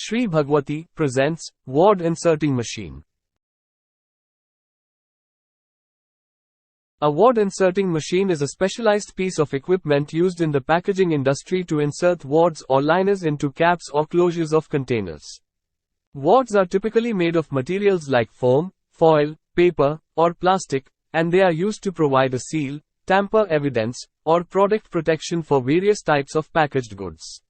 Shri Bhagwati presents Wad Inserting Machine. A wad inserting machine is a specialized piece of equipment used in the packaging industry to insert wads or liners into caps or closures of containers. Wads are typically made of materials like foam, foil, paper, or plastic, and they are used to provide a seal, tamper evidence, or product protection for various types of packaged goods.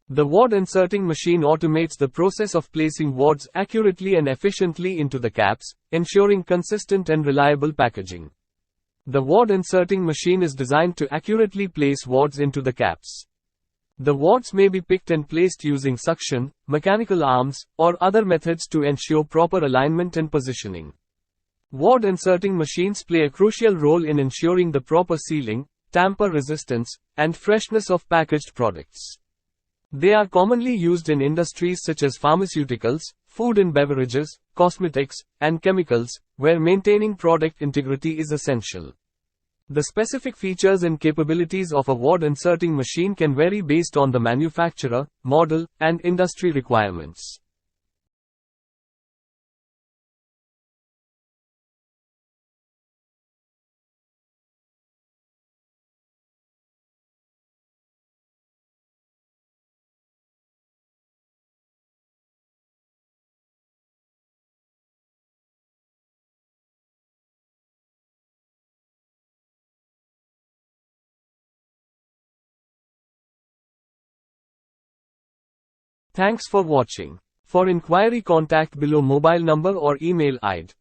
The wad inserting machine automates the process of placing wads accurately and efficiently into the caps, ensuring consistent and reliable packaging. The wad inserting machine is designed to accurately place wads into the caps. The wads may be picked and placed using suction, mechanical arms, or other methods to ensure proper alignment and positioning. Wad inserting machines play a crucial role in ensuring the proper sealing, tamper resistance, and freshness of packaged products. They are commonly used in industries such as pharmaceuticals, food and beverages, cosmetics, and chemicals, where maintaining product integrity is essential. The specific features and capabilities of a wad inserting machine can vary based on the manufacturer, model, and industry requirements. Thanks for watching. For inquiry, contact below mobile number or email ID.